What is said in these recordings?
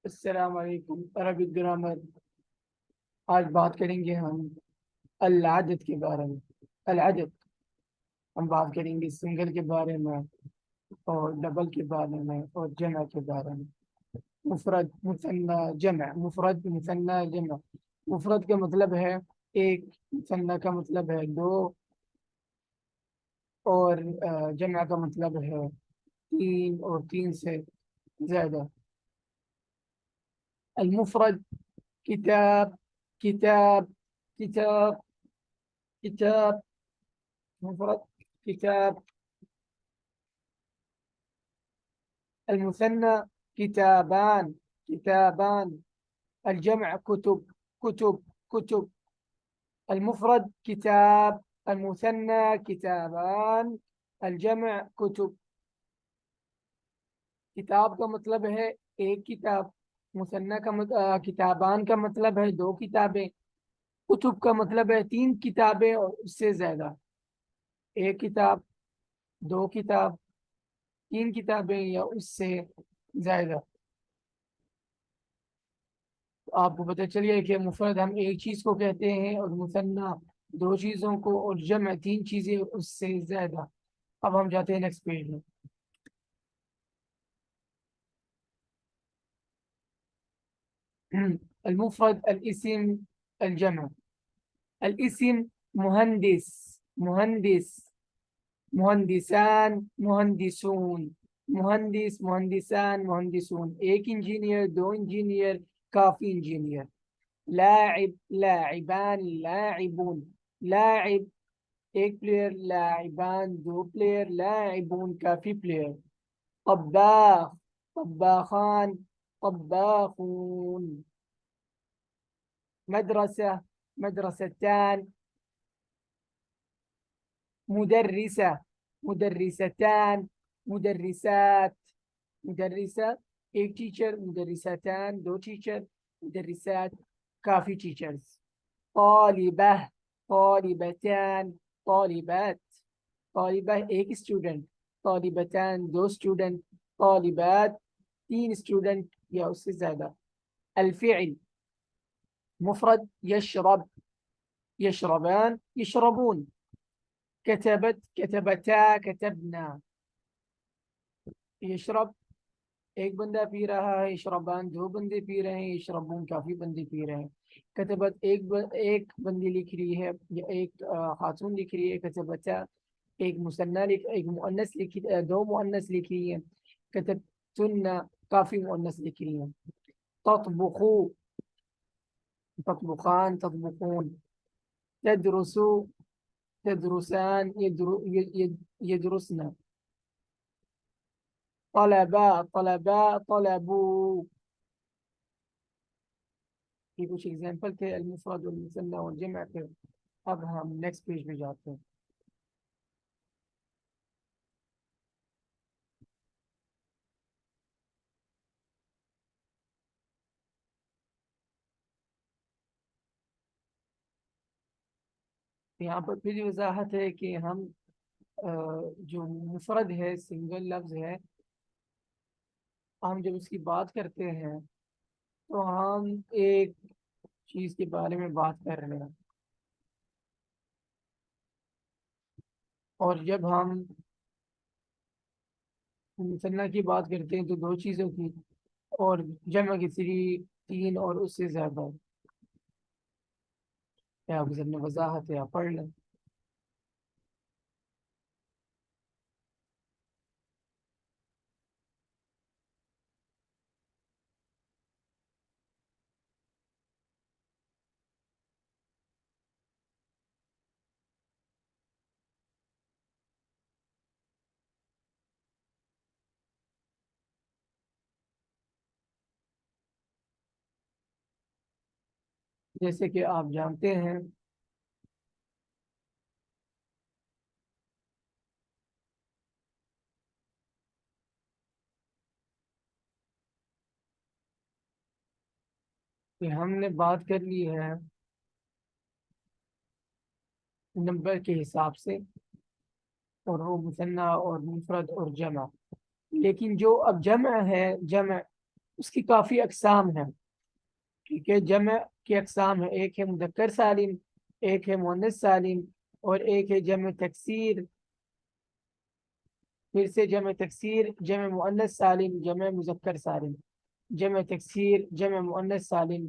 السلام علیکم Arabic grammar. آج بات کریں گے ہم العدد کے بارے میں۔ العدد ہم بات کریں گے سنگل کے بارے میں اور ڈبل کے بارے میں اور جمع کے بارے میں۔ مفرد، مثنی، جمع۔ مفرد، مثنی، جمع۔ مفرد کا مطلب ہے ایک، مثنی کا مطلب ہے دو، اور جمع کا مطلب ہے تین اور تین سے زیادہ۔ المفرد کتاب، کتاب، کتاب، کتاب، مفرد كتاب. المثنى كتابان، كتابان. الجمع كتب، كتب، كتب. المفرد كتاب، المثنى كتابان، الجمع كتب۔ کتاب کا مطلب ہے ایک کتاب، مثنی کا کتابان کا مطلب ہے دو کتابیں، کتب کا مطلب ہے تین کتابیں اور اس سے زیادہ۔ ایک کتاب، دو کتاب، تین کتابیں یا اس سے زیادہ۔ آپ کو پتہ چلیے کہ مفرد ہم ایک چیز کو کہتے ہیں اور مثنی دو چیزوں کو اور جمع تین چیزیں اس سے زیادہ۔ اب ہم جاتے ہیں نیکسٹ پیج میں۔ المفرد، الاسم، الجمع۔ الاسم مهندس، مهندس، مهندسان، مهندسون، مهندس، مهندسان، مهندسون۔ ایک انجینئر، دو انجینئر، کافی انجینئر۔ لاعب، لاعبان، لاعبون۔ لاعب ایک پلیئر، لاعبان دو پلیئر، لاعبون کافی پلیئر۔ طباخ، طباخان، طباخون۔ مدرسة، مدرستان۔ مدرسة، مدرستان، مدرسات۔ مدرسة ایک ٹیچر، مدرستان دو ٹیچر، مدرسات کافی ٹیچرز۔ طالبة، طالبتان، طالبات۔ طالبة ایک اسٹوڈنٹ، طالبتان دو اسٹوڈنٹ، طالبات تین اسٹوڈنٹ یا اس سے زیادہ۔ الفعل مفرد يشرب، يشربان، يشربون۔ كتبت، كتبتا، كتبنا۔ يشرب ایک بندہ پی رہا ہے، یشربان دو بندے پی رہے ہیں، یشربون کافی بندے پی رہے ہیں۔ کتبت ایک بندی لکھ رہی ہے یا ایک خاتون لکھ رہی ہے۔ کتبتا ایک ایک مؤنث لکھ، دو مؤنث لکھ رہی ہے۔ کتبتن کافی مؤنث لکھ رہی ہیں۔ تطبخو، تطبخان، تطبخون۔ تدرسو، تدرسان، يدرسنا۔ طلبا، طلبا، طلبوا۔ یہ کچھ ایگزامپل تھے المفرد والمثنى والجمع کے۔ اب ہم نیکسٹ پیج پہ جاتے ہیں۔ یہاں پر پھر وضاحت ہے کہ ہم جو مفرد ہے، سنگل لفظ ہے، ہم جب اس کی بات کرتے ہیں تو ہم ایک چیز کے بارے میں بات کر رہے ہیں، اور جب ہم مثنیٰ کی بات کرتے ہیں تو دو چیزوں کی، اور جمع کی تین اور اس سے زیادہ۔ کیا آپ کے سامنے وضاحت ہے، آپ پڑھ لیں۔ جیسے کہ آپ جانتے ہیں کہ ہم نے بات کر لی ہے نمبر کے حساب سے، اور وہ مثنیٰ اور مفرد اور جمع، لیکن جو اب جمع ہے، جمع اس کی کافی اقسام ہیں، ٹھیک ہے، جمع کی اقسام ہے، ایک ہے مذکر سالم، ایک ہے مؤنث سالم، اور ایک ہے جمع تکسیر، پھر سے جمع تکسیر، جمع مؤنث سالم، جمع مذکر سالم، جمع تکسیر، جمع مؤنث سالم،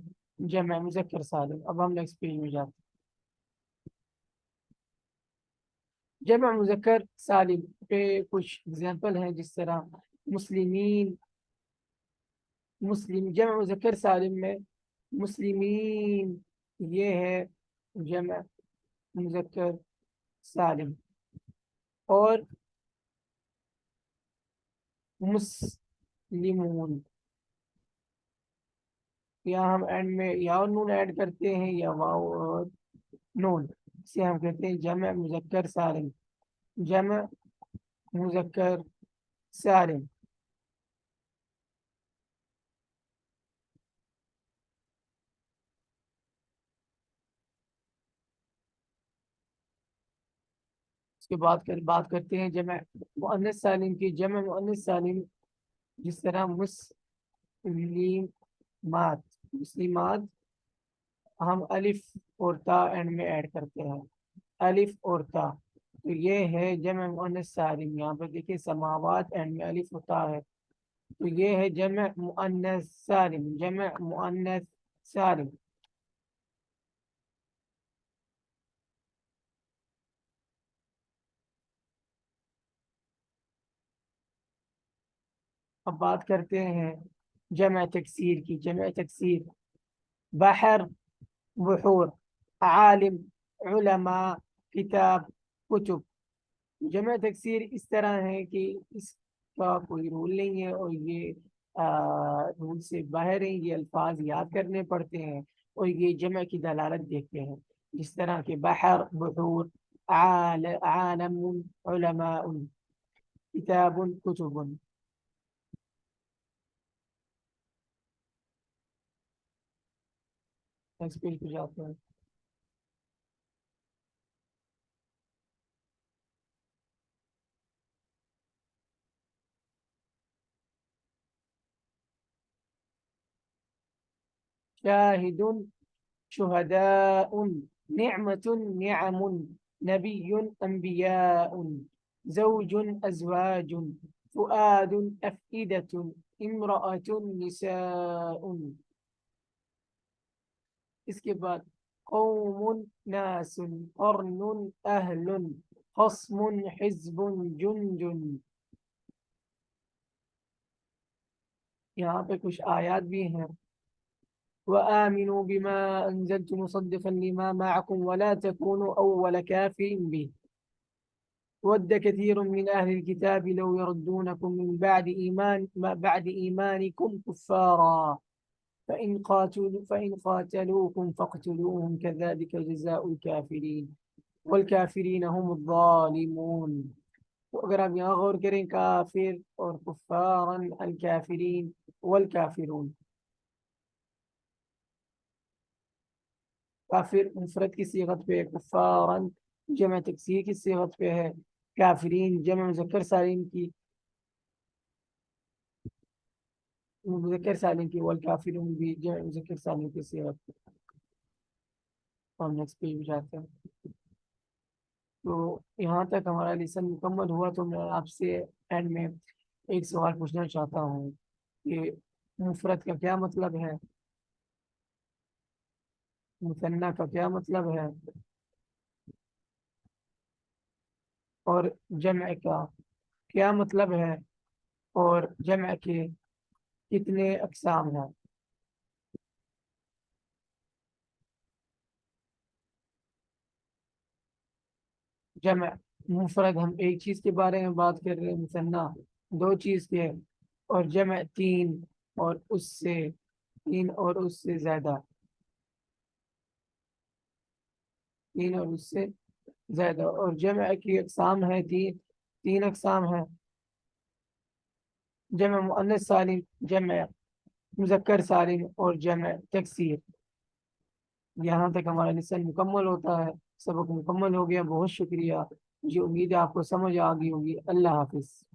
جمع مذکر سالم۔ اب ہم نیکسٹ پیج میں جاتے ہیں۔ جمع مذکر سالم پہ کچھ اگزامپل ہیں، جس طرح مسلمین، مسلم جمع مذکر سالم میں مسلمین، یہ ہے جمع مذکر سالم، اور مسلمون، یا ہم اینڈ میں یا اور نون ایڈ کرتے ہیں یا واو اور نون، اسے ہم کہتے ہیں جمع مذکر سالم، جمع مذکر سالم۔ اس کے بعد بات کرتے ہیں جمع مؤنث سالم کی۔ جمع مؤنث سالم جس طرح مسلمات، مسلمات ہم الف اور تا اینڈ میں ایڈ کرتے ہیں، الف اور تا، تو یہ ہے جمع مؤنث سالم۔ یہاں پہ دیکھیے سماوات اینڈ میں الف اور تا ہے، تو یہ ہے جمع مؤنث سالم، جمع مؤنث سالم۔ اب بات کرتے ہیں جمع تکسیر کی۔ جمع تکسیر بحر، بحور، عالم، علماء، کتاب، کتب۔ جمع تکسیر اس طرح ہے کہ اس کا کوئی رول نہیں ہے، اور یہ رول سے باہر ہیں، یہ الفاظ یاد کرنے پڑتے ہیں، اور یہ جمع کی دلالت دیکھتے ہیں، جس طرح کہ بحر، بحور، عالم، علماء، کتاب، کتب۔ نیکسٹ پیج پہ جاتے ہیں۔ شاہد، شهداء، نعمة، نعم، نبي، أنبياء، زوج، أزواج، فؤاد، أفئدة، امرأة، نساء۔ اس کے بعد قوم، ناس، قرن، أهل، خصم، حزب، جند۔ یہاں پہ کچھ آیات بھی ہیں۔ وآمنوا بما أنزلت مصدقا لما معكم ولا تكونوا أول كافر به ود كثير من أهل الكتاب لو يردونكم من بعد إيمانكم كفارا فإن قاتلوكم فاقتلوهم كذلك جزاء الكافرين والكافرين هم الظالمون۔ تو اگر آپ یہاں غور کریں، کافر اور کفارن، الکافرین والکافرون، کافر مفرد کی صیغت پہ، کفارن جمع تکسیر کی صیغت پہ ہے، کافرین جمع مذکر سالم کی، مذکر سالم کی، والکافرون بھی جمع مذکر سالم کی صیغت پہ۔ ہم نیکسٹ پیج پہ جاتے ہیں۔ تو یہاں تک ہمارا لیسن مکمل ہوا، تو میں آپ سے اینڈ میں ایک سوال پوچھنا چاہتا ہوں کہ مفرد کا کیا مطلب ہے، مثنیٰ کا کیا مطلب ہے، اور جمع کا کیا مطلب ہے، اور جمع کے کتنے اقسام ہیں۔ جمع مفرد ہم ایک چیز کے بارے میں بات کر رہے ہیں، مثنیٰ دو چیز کے، اور جمع تین اور اس سے، تین اور اس سے زیادہ، تین اور اس سے زیادہ۔ اور جمع کی اقسام ہے تین، تین اقسام ہیں: جمع مؤنث سالم، جمع مذکر سالم، اور جمع تکسیر۔ یہاں تک ہمارا لیسن مکمل ہوتا ہے، سبق مکمل ہو گیا۔ بہت شکریہ، مجھے امید ہے آپ کو سمجھ آ گئی ہوگی۔ اللہ حافظ۔